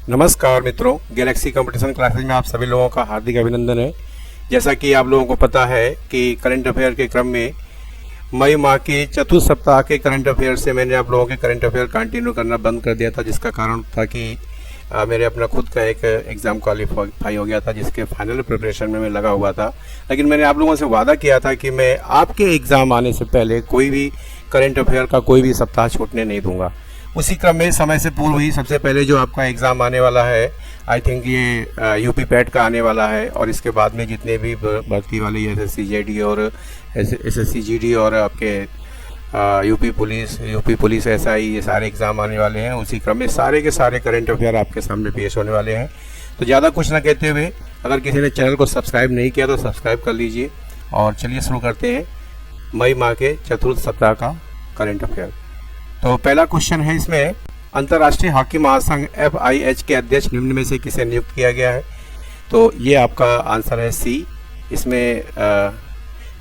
नमस्कार मित्रों, Galaxy competition classes में आप सभी लोगों का हार्दिक अभिनंदन है। जैसा कि आप लोगों को पता है कि करंट अफेयर के क्रम में मई माह के चतुर्थ सप्ताह के करंट अफेयर से मैंने आप लोगों के करंट अफेयर कंटिन्यू करना बंद कर दिया था, जिसका कारण था कि मेरे अपना खुद का एक एग्ज़ाम क्वालिफाई हो गया था, जिसके फाइनल प्रिपरेशन में मैं लगा हुआ था। लेकिन मैंने आप लोगों से वादा किया था कि मैं आपके एग्ज़ाम आने से पहले कोई भी करंट अफेयर का कोई भी सप्ताह छूटने नहीं दूंगा। उसी क्रम में समय से पूर्व ही सबसे पहले जो आपका एग्ज़ाम आने वाला है, आई थिंक ये यूपी पैट का आने वाला है, और इसके बाद में जितने भी भर्ती वाले एसएससी जेडी और एसएससी जीडी और आपके यूपी पुलिस एसआई, ये सारे एग्ज़ाम आने वाले हैं। उसी क्रम में सारे के सारे करंट अफेयर आपके सामने पेश होने वाले हैं। तो ज़्यादा कुछ ना कहते हुए, अगर किसी ने चैनल को सब्सक्राइब नहीं किया तो सब्सक्राइब कर लीजिए, और चलिए शुरू करते हैं मई माह के चतुर्थ सप्ताह का करंट अफेयर। तो पहला क्वेश्चन है इसमें, अंतर्राष्ट्रीय हॉकी महासंघ FIH के अध्यक्ष निम्न में से किसे नियुक्त किया गया है? तो ये आपका आंसर है सी। इसमें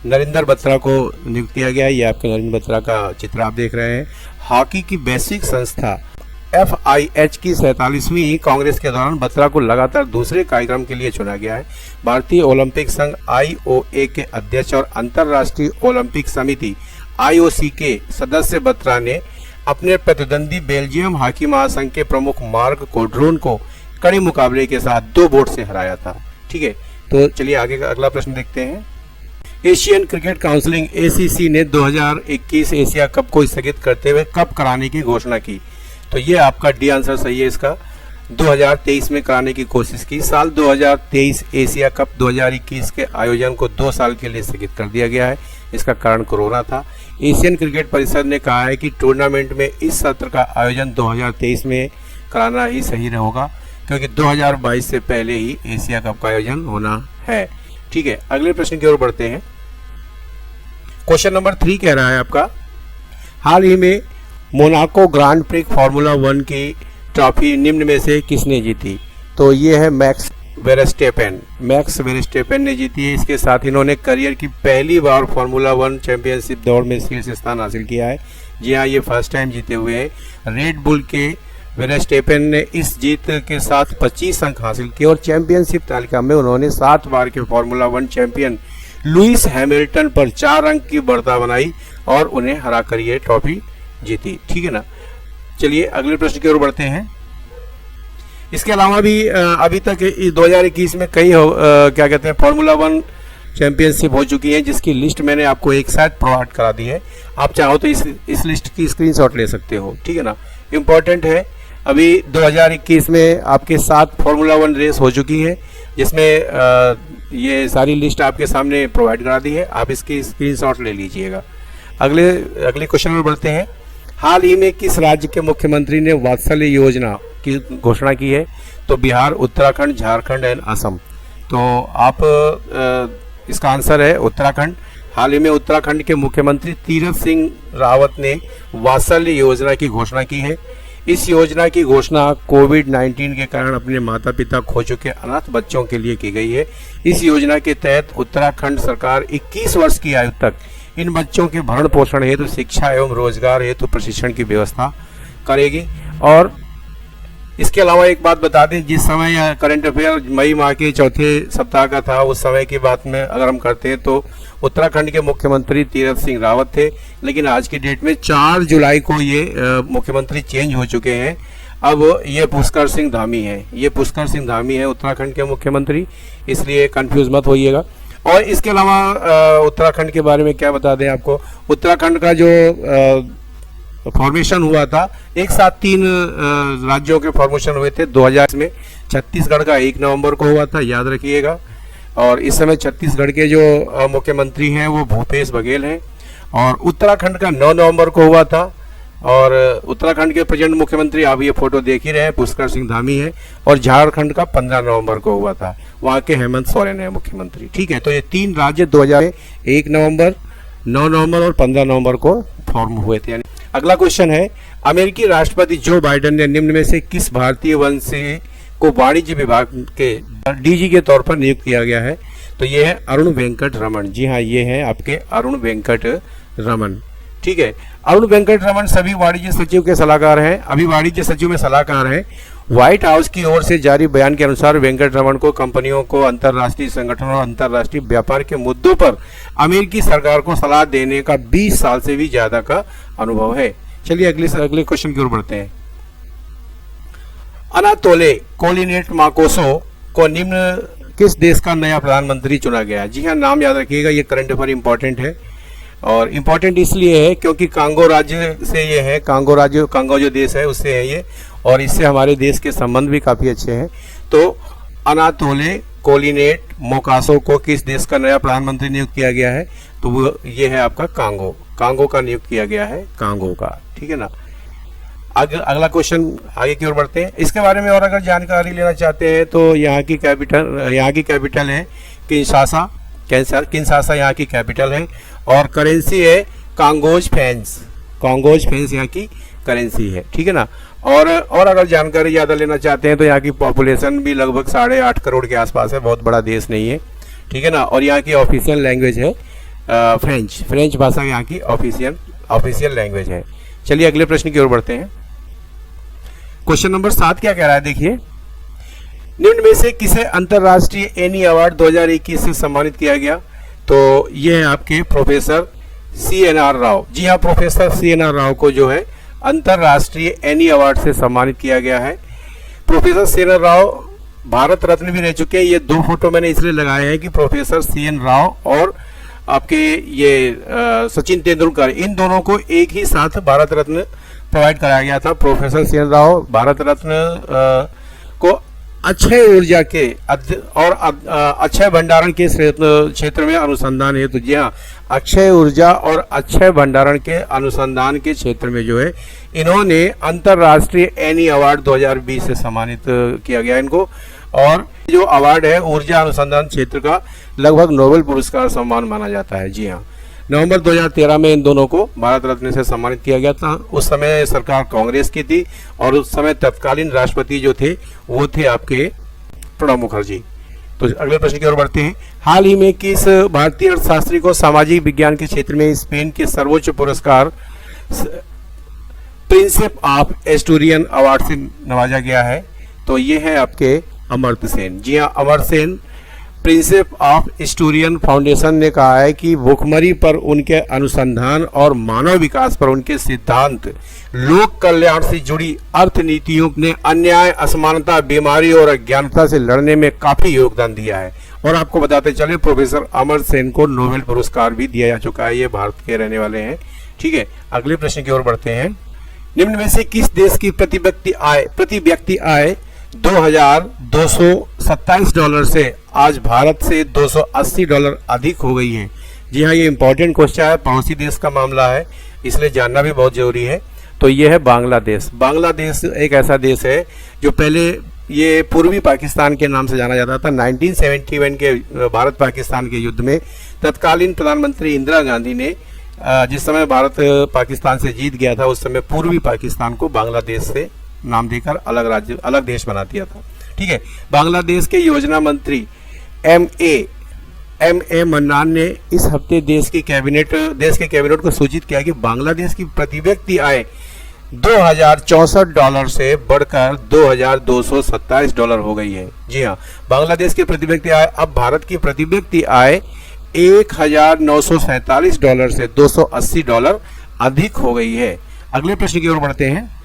नरेंद्र बत्रा को नियुक्त किया गया है। ये आपके नरेंद्र बत्रा का चित्र आप देख रहे हैं। हॉकी की वैश्विक संस्था FIH की 47वीं कांग्रेस के दौरान बत्रा को लगातार दूसरे कार्यक्रम के लिए चुना गया है। भारतीय ओलंपिक संघ IOA के अध्यक्ष और अंतर्राष्ट्रीय ओलंपिक समिति IOC के सदस्य बत्रा ने अपने प्रतिद्वंदी बेल्जियम हॉकी महासंघ के प्रमुख मार्क कोड्रोन को कड़े मुकाबले के साथ 2 वोट से हराया था। ठीक है, तो चलिए आगे का अगला प्रश्न देखते हैं। एशियन क्रिकेट काउंसिल ACC ने 2021 एशिया कप को स्थगित करते हुए कब कराने की घोषणा की? तो ये आपका डी आंसर सही है इसका। 2023 में कराने की कोशिश की। साल 2023 एशिया कप 2021 के आयोजन को 2 साल के लिए स्थगित कर दिया गया है। इसका कारण कोरोना था। एशियन क्रिकेट परिषद ने कहा है कि टूर्नामेंट में इस सत्र का आयोजन 2023 में कराना ही सही होगा, क्योंकि 2022 से पहले ही एशिया कप का आयोजन होना है। ठीक है, अगले प्रश्न की ओर बढ़ते हैं। क्वेश्चन नंबर 3 कह रहा है आपका, हाल ही में मोनाको ग्रांड प्रिक्स फार्मूला 1 की ट्रॉफी निम्न में से किसने जीती? तो ये है मैक्स वेरस्टेपेन ने जीती है। इसके साथ इन्होंने करियर की पहली बार फार्मूला 1 चैंपियनशिप दौड़ में शीर्ष स्थान हासिल किया है। जी हाँ, ये फर्स्ट टाइम जीते हुए हैं। रेड बुल के वेरस्टेपेन ने इस जीत के साथ 25 अंक हासिल किए, और चैंपियनशिप तालिका में उन्होंने 7 बार के फार्मूला 1 चैंपियन लुइस हैमिल्टन पर 4 अंक की बढ़त बनाई और उन्हें हराकर ये ट्रॉफी जीती। ठीक है ना, चलिए अगले प्रश्न की ओर बढ़ते हैं। इसके अलावा भी अभी तक 2021 में कई क्या कहते हैं फार्मूला 1 चैंपियनशिप हो चुकी है, जिसकी लिस्ट मैंने आपको एक साथ प्रोवाइड करा दी है। आप चाहो तो इस लिस्ट की स्क्रीनशॉट ले सकते हो। ठीक है ना, इम्पोर्टेंट है। अभी 2021 में आपके 7 फार्मूला 1 रेस हो चुकी है, जिसमें ये सारी लिस्ट आपके सामने प्रोवाइड करा दी है। आप इसकी स्क्रीनशॉट ले लीजिएगा। अगले क्वेश्चन में बढ़ते हैं। हाल ही में किस राज्य के मुख्यमंत्री ने वात्सल्य योजना की घोषणा की है? तो बिहार, उत्तराखंड, झारखंड एंड असम। तो आप इसका आंसर है उत्तराखंड। हाल ही में उत्तराखंड के मुख्यमंत्री तीरथ सिंह रावत ने वात्सल्य योजना की घोषणा की है। इस योजना की घोषणा कोविड-19 के कारण अपने माता पिता खो चुके अनाथ बच्चों के लिए की गई है। इस योजना के तहत उत्तराखंड सरकार 21 वर्ष की आयु तक इन बच्चों के भरण पोषण हेतु शिक्षा एवं रोजगार हेतु प्रशिक्षण की व्यवस्था करेगी। और इसके अलावा एक बात बता दें, जिस समय करंट अफेयर मई माह के चौथे सप्ताह का था, उस समय की बात में अगर हम करते हैं तो उत्तराखंड के मुख्यमंत्री तीरथ सिंह रावत थे, लेकिन आज की डेट में 4 जुलाई को ये मुख्यमंत्री चेंज हो चुके हैं। अब ये पुष्कर सिंह धामी है उत्तराखंड के मुख्यमंत्री, इसलिए कंफ्यूज मत होइएगा। और इसके अलावा उत्तराखंड के बारे में क्या बता दें आपको, उत्तराखंड का जो फॉर्मेशन हुआ था, एक साथ 3 राज्यों के फॉर्मेशन हुए थे 2000 में। छत्तीसगढ़ का 1 नवंबर को हुआ था, याद रखिएगा। और इस समय छत्तीसगढ़ के जो मुख्यमंत्री हैं वो भूपेश बघेल हैं। और उत्तराखंड का 9 नवंबर को हुआ था, और उत्तराखंड के प्रेजेंट मुख्यमंत्री आप ये फोटो देख ही रहे हैं, पुष्कर सिंह धामी है। और झारखंड का 15 नवंबर को हुआ था, वहाँ के हेमंत सोरेन है मुख्यमंत्री। ठीक है, तो ये 3 राज्य 2000 में 1 नवंबर, 9 नवंबर और 15 नवंबर को फॉर्म हुए थे। अगला क्वेश्चन है, अमेरिकी राष्ट्रपति जो बाइडेन ने निम्न में से किस भारतीय वंशीय को वाणिज्य विभाग के DG के तौर पर नियुक्त किया गया है? तो ये है अरुण वेंकट रमन। जी हाँ, ये है आपके अरुण वेंकट रमन। ठीक है। अरुण वेंकट रमन सभी वाणिज्य सचिव के सलाहकार हैं, अभी वाणिज्य सचिव में सलाहकार हैं। व्हाइट हाउस की ओर से जारी बयान के अनुसार वेंकट रमन को कंपनियों को अंतर्राष्ट्रीय संगठनों और अंतर्राष्ट्रीय व्यापार के मुद्दों पर अमेरिकी सरकार को सलाह देने का 20 साल से भी ज्यादा का अनुभव है। चलिए अगले क्वेश्चन की ओर बढ़ते हैं। अनातोले कोलिनेट-माकोसो को निम्न किस देश का नया प्रधानमंत्री चुना गया? जी हाँ, नाम याद रखिएगा, ये करंट अफेयर इंपॉर्टेंट है और इम्पॉर्टेंट इसलिए है क्योंकि कांगो राज्य से ये है, कांगो जो देश है उससे है ये, और इससे हमारे देश के संबंध भी काफ़ी अच्छे हैं। तो अनातोले कोलिनेट-माकोसो को किस देश का नया प्रधानमंत्री नियुक्त किया गया है? तो वो ये है आपका कांगो का नियुक्त किया गया है, कांगो का, ठीक है ना। अगला क्वेश्चन आगे की ओर बढ़ते हैं। इसके बारे में और अगर जानकारी लेना चाहते हैं तो यहाँ की कैपिटल है किंशासा यहाँ की कैपिटल है, और करेंसी है कांगोज फेंस यहाँ की करेंसी है, ठीक है ना। और अगर जानकारी ज़्यादा लेना चाहते हैं तो यहाँ की पॉपुलेशन भी लगभग 8.5 करोड़ के आसपास है, बहुत बड़ा देश नहीं है, ठीक है ना। और यहाँ की ऑफिशियल लैंग्वेज है फ्रेंच भाषा यहाँ की ऑफिशियल लैंग्वेज है। चलिए अगले प्रश्न की ओर बढ़ते हैं। क्वेश्चन नंबर 7 क्या कह रहा है, देखिए। निम्न में से किसे अंतर्राष्ट्रीय एनी अवार्ड 2021 से सम्मानित किया गया? तो ये है आपके प्रोफेसर CNR राव। जी हाँ, प्रोफेसर CNR राव को जो है अंतर्राष्ट्रीय एनी अवार्ड से सम्मानित किया गया है। प्रोफेसर CNR राव भारत रत्न भी रह चुके हैं। ये 2 फोटो मैंने इसलिए लगाए हैं कि प्रोफेसर CN राव और आपके ये सचिन तेंदुलकर, इन दोनों को एक ही साथ भारत रत्न प्रोवाइड कराया गया था। प्रोफेसर CN राव भारत रत्न को अक्षय ऊर्जा के और अक्षय भंडारण के क्षेत्र में अनुसंधान हेतु, जी हाँ, अक्षय ऊर्जा और अक्षय भंडारण के अनुसंधान के क्षेत्र में जो है इन्होंने अंतर्राष्ट्रीय एनी अवार्ड 2020 से सम्मानित किया गया इनको। और जो अवार्ड है ऊर्जा अनुसंधान क्षेत्र का लगभग नोबेल पुरस्कार सम्मान माना जाता है। जी हाँ, नवंबर 2013 में इन दोनों को भारत रत्न से सम्मानित किया गया था। उस समय सरकार कांग्रेस की थी और उस समय तत्कालीन राष्ट्रपति जो थे वो थे आपके प्रणब मुखर्जी। तो अगले प्रश्न की ओर बढ़ते हैं। हाल ही में किस भारतीय अर्थशास्त्री को सामाजिक विज्ञान के क्षेत्र में स्पेन के सर्वोच्च पुरस्कार प्रिंसेप ऑफ एस्टूरियन अवार्ड से नवाजा गया है? तो ये है आपके अमर्त्य सेन। जी हाँ, Amartya Sen princess of Asturias foundation ने कहा है कि भुखमरी पर उनके अनुसंधान और मानव विकास पर उनके सिद्धांत लोक कल्याण से जुड़ी अर्थनीतियों ने अन्याय, असमानता, बीमारी और अज्ञानता से लड़ने में काफी योगदान दिया है। और आपको बताते चले प्रोफेसर अमर्त्य सेन को नोबेल पुरस्कार भी दिया जा चुका है, ये भारत के रहने वाले हैं, ठीक है। अगले प्रश्न की ओर बढ़ते हैं। निम्न में से किस देश की प्रति व्यक्ति आय $2,227 से आज भारत से $280 अधिक हो गई है? जी हाँ, ये इंपॉर्टेंट क्वेश्चन है, पड़ोसी देश का मामला है, इसलिए जानना भी बहुत जरूरी है। तो ये है बांग्लादेश। बांग्लादेश एक ऐसा देश है जो पहले ये पूर्वी पाकिस्तान के नाम से जाना जाता था। 1971 के भारत पाकिस्तान के युद्ध में तत्कालीन प्रधानमंत्री इंदिरा गांधी ने जिस समय भारत पाकिस्तान से जीत गया था उस समय पूर्वी पाकिस्तान को बांग्लादेश से नाम देकर अलग देश बना दिया था, ठीक है। बांग्लादेश के योजना मंत्री M.A. मन्नान ने इस हफ्ते देश के कैबिनेट को सूचित किया कि बांग्लादेश की प्रति व्यक्ति आय $2,064 से बढ़कर $2,227 हो गई है। जी हाँ, बांग्लादेश की प्रति व्यक्ति आय अब भारत की प्रति व्यक्ति आय $1,947 से $280 अधिक हो गई है। अगले प्रश्न की ओर बढ़ते हैं।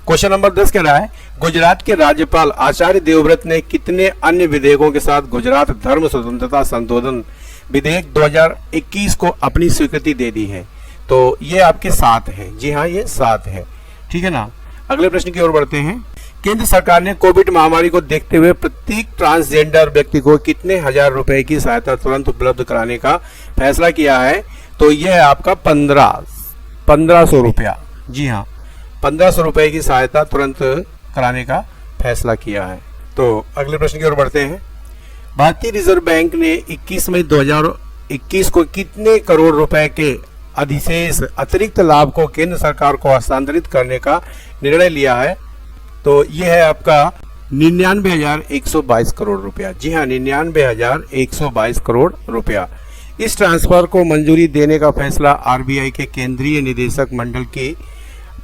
क्वेश्चन नंबर 10 कह रहा है, गुजरात के राज्यपाल आचार्य देवव्रत ने कितने अन्य विधेयकों के साथ गुजरात धर्म स्वतंत्रता संशोधन विधेयक 2021 को अपनी स्वीकृति दे दी है? तो ये आपके 7 है। जी हाँ, ये 7 है, ठीक है ना। अगले प्रश्न की ओर बढ़ते हैं। केंद्र सरकार ने कोविड महामारी को देखते हुए प्रत्येक ट्रांसजेंडर व्यक्ति को कितने हजार रुपए की सहायता तुरंत उपलब्ध कराने का फैसला किया है? तो यह है आपका 1500 रुपया। जी हाँ, 1500 रुपए की सहायता तुरंत कराने का फैसला किया है। तो अगले प्रश्न की ओर बढ़ते हैं। भारतीय रिजर्व बैंक ने 21 मई 2021 को कितने करोड़ रुपए के अधिशेष अतिरिक्त लाभ को केंद्र सरकार को हस्तांतरित करने का निर्णय लिया है? तो यह है आपका 99,122 करोड़ रुपया। जी हाँ, 99,122 करोड़ रुपया। इस ट्रांसफर को मंजूरी देने का फैसला आरबीआई के केंद्रीय निदेशक मंडल की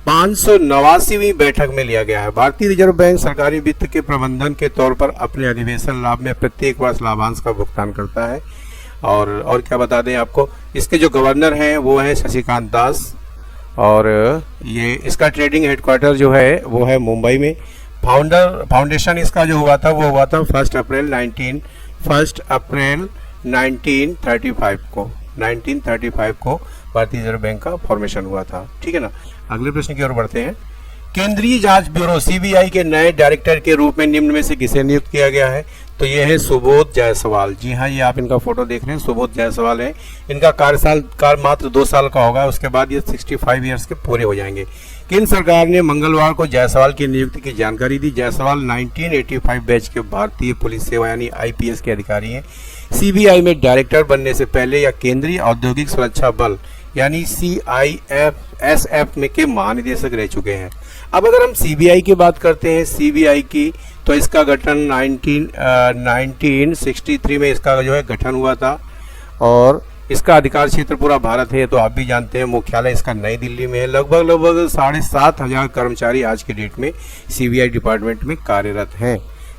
589वीं बैठक में लिया गया है। भारतीय रिजर्व बैंक सरकारी वित्त के प्रबंधन के तौर पर अपने अधिवेशन लाभ में प्रत्येक वर्ष लाभांश का भुगतान करता है। और क्या बता दें आपको, इसके जो गवर्नर हैं वो है शशिकांत दास, और ये इसका ट्रेडिंग हेडक्वार्टर जो है वो है मुंबई में। फाउंडेशन इसका जो हुआ था वो हुआ था 1 अप्रैल 1935 को भारतीय रिजर्व बैंक का फॉर्मेशन हुआ था। ठीक है ना। अगले प्रश्न की ओर बढ़ते हैं। केंद्रीय जांच ब्यूरो सीबीआई के नए डायरेक्टर के रूप में निम्न में से किसे नियुक्त किया गया है? तो ये है सुबोध जायसवाल। जी हाँ, ये आप इनका फोटो देख रहे हैं, सुबोध जायसवाल है। इनका कार्यकाल मात्र 2 साल का होगा, उसके बाद ये 65 ईयर्स के पूरे हो जाएंगे। केंद्र सरकार ने मंगलवार को जायसवाल की नियुक्ति की जानकारी दी। जायसवाल 1985 बैच के भारतीय पुलिस सेवा यानी आईपीएस के अधिकारी हैं। सीबीआई में डायरेक्टर बनने से पहले या केंद्रीय औद्योगिक सुरक्षा बल यानी CIFSF में के महानिदेशक रह चुके हैं। अब अगर हम सीबीआई की बात करते हैं, सीबीआई की, तो इसका गठन 1963 में इसका जो है गठन हुआ था, और इसका अधिकार क्षेत्र पूरा भारत है, तो आप भी जानते हैं। मुख्यालय इसका नई दिल्ली में है। लगभग 7,500 कर्मचारी आज के डेट में सीबीआई डिपार्टमेंट में कार्यरत हैं।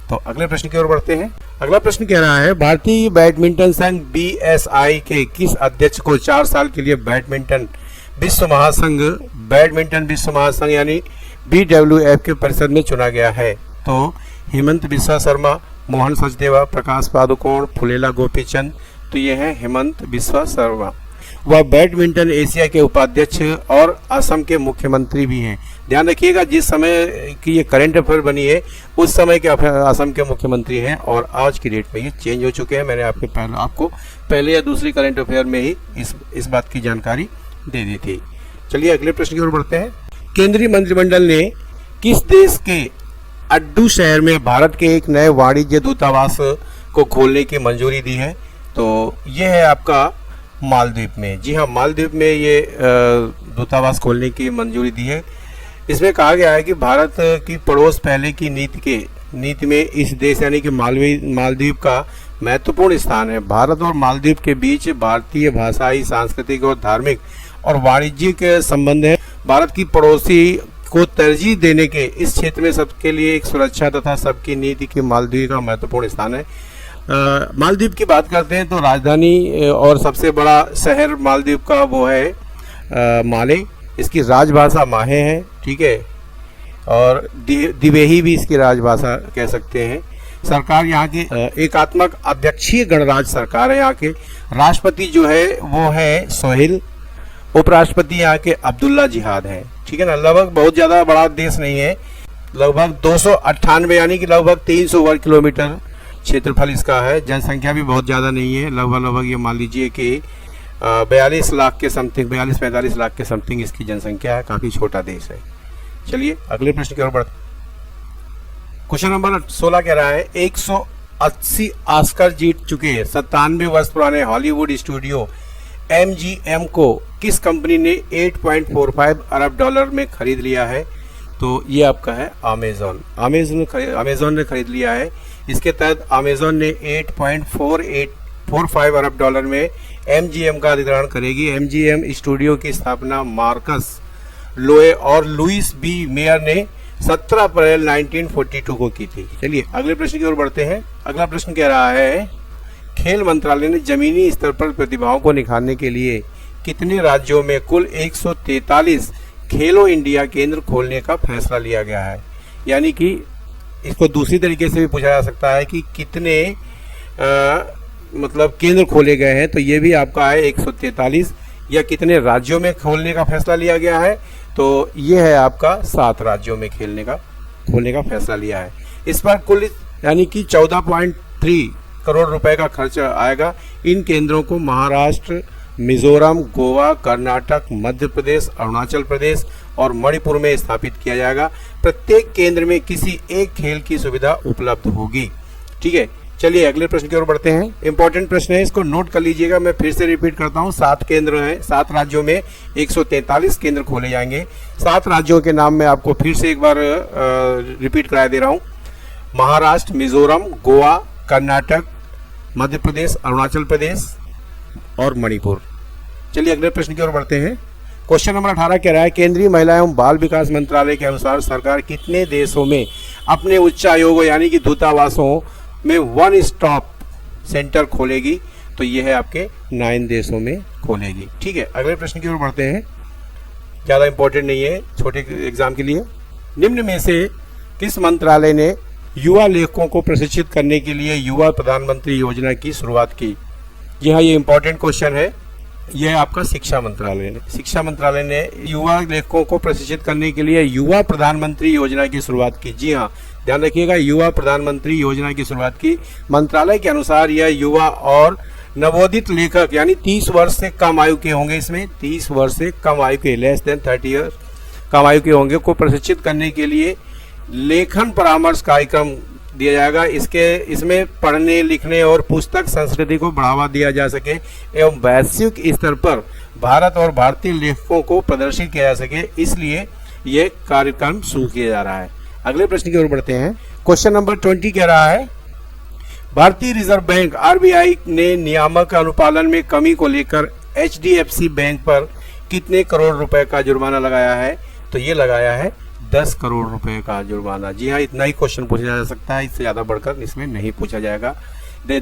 तो अगले प्रश्न की ओर बढ़ते हैं। अगला प्रश्न कह रहा है, भारतीय बैडमिंटन संघ BSI के किस अध्यक्ष को 4 साल के लिए बैडमिंटन विश्व महासंघ यानी BWF के परिषद में चुना गया है? तो हेमंत बिस्वा शर्मा, मोहन सचदेवा, प्रकाश पादुकोण, फुलेला गोपीचंद। तो ये है हेमंत बिस्वा शर्मा। वह बैडमिंटन एशिया के उपाध्यक्ष और असम के मुख्यमंत्री भी हैं। ध्यान रखिएगा, जिस समय की ये करंट अफेयर बनी है उस समय के असम के मुख्यमंत्री हैं, और आज की डेट में ये चेंज हो चुके हैं। मैंने आपको पहले या दूसरी करंट अफेयर में ही इस बात की जानकारी दे दी थी। चलिए अगले प्रश्न की ओर बढ़ते हैं। केंद्रीय मंत्रिमंडल ने किस देश के अड्डू शहर में भारत के एक नए वाणिज्य दूतावास को खोलने की मंजूरी दी है? तो ये है आपका मालदीव में। जी हाँ, मालदीव में ये दूतावास खोलने की मंजूरी दी है। इसमें कहा गया है कि भारत की पड़ोस पहले की नीति में इस देश यानी कि मालदीव का महत्वपूर्ण स्थान है। भारत और मालदीव के बीच भारतीय भाषाई, सांस्कृतिक और धार्मिक और वाणिज्यिक संबंध है। भारत की पड़ोसी को तरजीह देने के इस क्षेत्र में सबके लिए एक सुरक्षा तथा सबकी नीति की मालदीव का महत्वपूर्ण स्थान है। मालदीव की बात करते हैं तो राजधानी और सबसे बड़ा शहर मालदीव का वो है माले। इसकी राजभाषा माहे है। ठीक है, और दिवेही भी इसकी राजभाषा कह सकते हैं। सरकार यहाँ की एकात्मक अध्यक्षीय गणराज्य सरकार है। यहाँ के राष्ट्रपति जो है वो है सोहेल। उपराष्ट्रपति यहाँ के अब्दुल्ला जिहाद है। ठीक है ना। लगभग बहुत ज्यादा बड़ा देश नहीं है, लगभग 298 यानी कि लगभग 300 वर्ग किलोमीटर क्षेत्रफल इसका है। जनसंख्या भी बहुत ज़्यादा नहीं है, लगभग ये मान लीजिए कि 42 लाख के समथिंग, 42-45 लाख के समथिंग इसकी जनसंख्या है। काफ़ी छोटा देश है। चलिए अगले प्रश्न की ओर बढ़ते। क्वेश्चन नंबर 16 कह रहा है, 180 ऑस्कर जीत चुके 97 वर्ष पुराने हॉलीवुड स्टूडियो MGM को किस कंपनी ने $8.45 अरब में खरीद लिया है? तो ये आपका है अमेज़न ने खरीद लिया है। इसके तहत अमेज़न ने $8.45 अरब में MGM का अधिग्रहण करेगी। MGM स्टूडियो की स्थापना मार्कस लोए और लुइस बी मेयर ने 17 अप्रैल 1942 को की थी। चलिए अगले प्रश्न की ओर बढ़ते हैं। अगला प्रश्न कह रहा है, खेल मंत्रालय ने जमीनी स्तर पर प्रतिभाओं को निखारने के लिए कितने राज्यों में कुल 143 खेलो इंडिया केंद्र खोलने का फैसला लिया गया है? यानी कि इसको दूसरी तरीके से भी पूछा जा सकता है कि कितने मतलब केंद्र खोले गए हैं। तो ये भी आपका है 143, या कितने राज्यों में खोलने का फैसला लिया गया है? तो ये है आपका 7 राज्यों में खोलने का फैसला लिया है। इस पर कुल यानी कि 14.3 करोड़ रुपए का खर्च आएगा। इन केंद्रों को महाराष्ट्र, मिजोरम, गोवा, कर्नाटक, मध्य प्रदेश, अरुणाचल प्रदेश और मणिपुर में स्थापित किया जाएगा। प्रत्येक केंद्र में किसी एक खेल की सुविधा उपलब्ध होगी। ठीक है, चलिए अगले प्रश्न की ओर बढ़ते हैं। इंपॉर्टेंट प्रश्न है, इसको नोट कर लीजिएगा। मैं फिर से रिपीट करता हूँ, 7 केंद्र हैं, 7 राज्यों में 143 केंद्र खोले जाएंगे। 7 राज्यों के नाम मैं आपको फिर से एक बार रिपीट करा दे रहा हूँ। महाराष्ट्र, मिजोरम, गोवा, कर्नाटक, मध्य प्रदेश, अरुणाचल प्रदेश और मणिपुर। चलिए अगले प्रश्न की ओर बढ़ते हैं। क्वेश्चन नंबर 18 कह रहा है केंद्रीय महिला एवं बाल विकास मंत्रालय के अनुसार सरकार कितने देशों में अपने उच्चायोगों यानी कि दूतावासों में वन स्टॉप सेंटर खोलेगी? तो ये है आपके 9 देशों में खोलेगी। ठीक है, अगले प्रश्न की ओर बढ़ते हैं। ज़्यादा इंपॉर्टेंट नहीं है, छोटे एग्जाम के लिए। निम्न में से किस मंत्रालय ने युवा लेखकों को प्रशिक्षित करने के लिए युवा प्रधानमंत्री योजना की शुरुआत की? जी हाँ, ये इंपॉर्टेंट क्वेश्चन है। यह आपका शिक्षा मंत्रालय ने युवा लेखकों को प्रशिक्षित करने के लिए युवा प्रधानमंत्री योजना की शुरुआत की। जी हाँ, ध्यान रखिएगा, युवा प्रधानमंत्री योजना की शुरुआत की। मंत्रालय के अनुसार यह युवा और नवोदित लेखक यानी 30 वर्ष से कम आयु के होंगे, इसमें 30 वर्ष से कम आयु के, लेस देन 30 ईयर कम आयु के होंगे, को प्रशिक्षित करने के लिए लेखन परामर्श कार्यक्रम दिया जाएगा। इसमें पढ़ने लिखने और पुस्तक संस्कृति को बढ़ावा दिया जा सके एवं वैश्विक स्तर पर भारत और भारतीय लेखकों को प्रदर्शित किया जा सके, इसलिए यह कार्यक्रम शुरू किया जा रहा है। अगले प्रश्न की ओर बढ़ते हैं। क्वेश्चन नंबर 20 कह रहा है भारतीय रिजर्व बैंक आरबीआई ने नियामक अनुपालन में कमी को लेकर एचडीएफसी बैंक पर कितने करोड़ रुपए का जुर्माना लगाया है? तो ये लगाया है 10 करोड़ रुपए का जुर्माना। जी हाँ, इतना ही क्वेश्चन पूछा जा सकता है, इससे ज़्यादा बढ़कर इसमें नहीं पूछा जाएगा।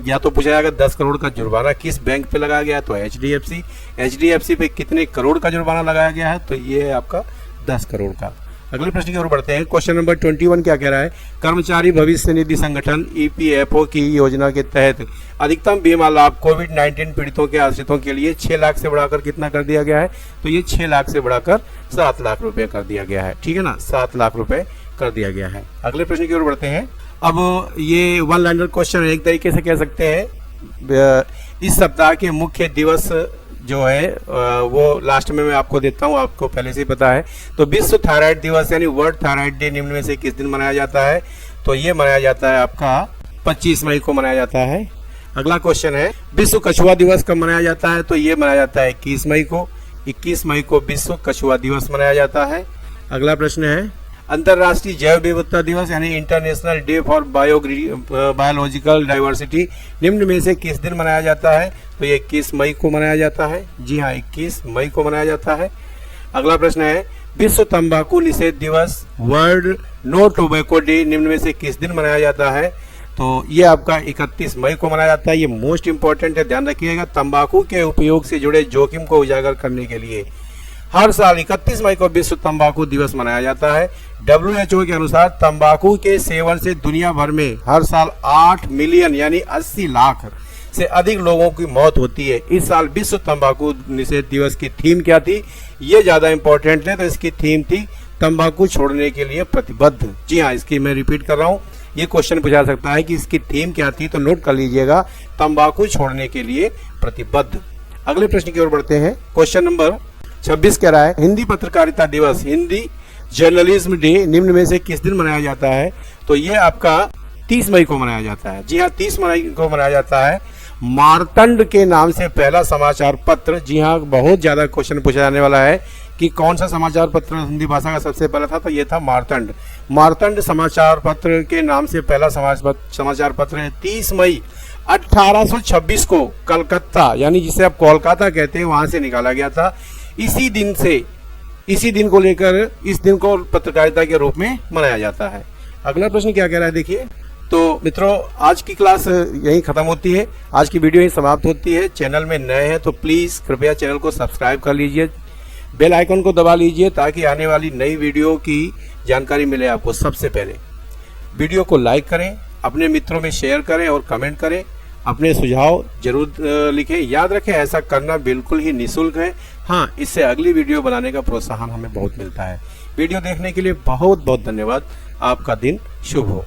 या तो पूछा जाएगा 10 करोड़ का जुर्माना किस बैंक पे लगाया गया, तो एचडीएफसी पे कितने करोड़ का जुर्माना लगाया गया है? तो ये है आपका 10 करोड़ का। अगले प्रश्न की ओर बढ़ते हैं। क्वेश्चन नंबर 21 क्या कह रहा है? कर्मचारी भविष्य निधि संगठन ईपीएफओ की योजना के तहत अधिकतम बीमा लाभ कोविड-19 पीड़ितों के आश्रितों के लिए 6 लाख से बढ़ाकर कितना कर दिया गया है? तो ये 6 लाख से बढ़ाकर 7 लाख रुपए कर दिया गया है। ठीक है ना, 7 लाख रुपए कर दिया गया है। अगले प्रश्न की ओर बढ़ते हैं। अब ये वन लाइनर क्वेश्चन है, एक तरीके से कह सकते हैं। इस सप्ताह के मुख्य दिवस जो है वो लास्ट में मैं आपको देता हूँ, आपको पहले से ही पता है। तो विश्व थायराइड दिवस यानी वर्ल्ड थायराइड डे निम्न में से किस दिन मनाया जाता है? तो ये मनाया जाता है आपका 25 मई को मनाया जाता है। अगला क्वेश्चन है विश्व कछुआ दिवस कब मनाया जाता है? तो ये मनाया जाता है 21 मई को। 21 मई को विश्व कछुआ दिवस मनाया जाता है। अगला प्रश्न है अंतर्राष्ट्रीय जैव विविधता दिवस यानी international day for biological diversity निम्न में से किस दिन मनाया जाता है? तो ये 21 मई को मनाया जाता है। जी हाँ, 21 मई को मनाया जाता है। अगला प्रश्न है विश्व तंबाकू निषेध दिवस वर्ल्ड नो टोबैको डे निम्न में से किस दिन मनाया जाता है? तो ये आपका 31 मई को मनाया जाता है। ये मोस्ट इंपॉर्टेंट है, ध्यान रखिएगा। तंबाकू के उपयोग से जुड़े जोखिम को उजागर करने के लिए हर साल 31 मई को विश्व तंबाकू दिवस मनाया जाता है। WHO के अनुसार तंबाकू के सेवन से दुनिया भर में हर साल 8 मिलियन यानी 80 लाख से अधिक लोगों की मौत होती है। इस साल विश्व तंबाकू निषेध दिवस की थीम क्या थी? ये ज्यादा इंपॉर्टेंट है, तो इसकी थीम थी तंबाकू छोड़ने के लिए प्रतिबद्ध। जी हाँ, इसकी मैं रिपीट कर रहा हूँ, ये क्वेश्चन पूछा सकता है कि इसकी थीम क्या थी, तो नोट कर लीजिएगा, तंबाकू छोड़ने के लिए प्रतिबद्ध। अगले प्रश्न की ओर बढ़ते हैं। क्वेश्चन नंबर 26 कह रहा है हिंदी पत्रकारिता दिवस हिंदी जर्नलिज्म डे निम्न में से किस दिन मनाया जाता है? तो ये आपका 30 मई को मनाया जाता है। जी हाँ, 30 मई को मनाया जाता है। मार्तंड के नाम से पहला समाचार पत्र, जी हाँ, बहुत ज्यादा क्वेश्चन पूछा जाने वाला है कि कौन सा समाचार पत्र हिंदी भाषा का सबसे पहला था, तो ये था मार्तंड समाचार पत्र के नाम से पहला समाचार पत्र है 30 मई 1826 को कलकत्ता यानी जिसे आप कोलकाता कहते हैं वहां से निकाला गया था। इसी दिन को लेकर इस दिन को पत्रकारिता के रूप में मनाया जाता है। अगला प्रश्न क्या कह रहा है देखिए। तो मित्रों, आज की क्लास यहीं खत्म होती है, आज की वीडियो यहीं समाप्त होती है। चैनल में नए हैं तो प्लीज कृपया चैनल को सब्सक्राइब कर लीजिए, बेल आइकन को दबा लीजिए ताकि आने वाली नई वीडियो की जानकारी मिले आपको सबसे पहले। वीडियो को लाइक करें, अपने मित्रों में शेयर करें और कमेंट करें। अपने सुझाव जरूर लिखें। याद रखें, ऐसा करना बिल्कुल ही निःशुल्क है। हाँ, इससे अगली वीडियो बनाने का प्रोत्साहन हमें बहुत मिलता है। वीडियो देखने के लिए बहुत बहुत धन्यवाद। आपका दिन शुभ हो।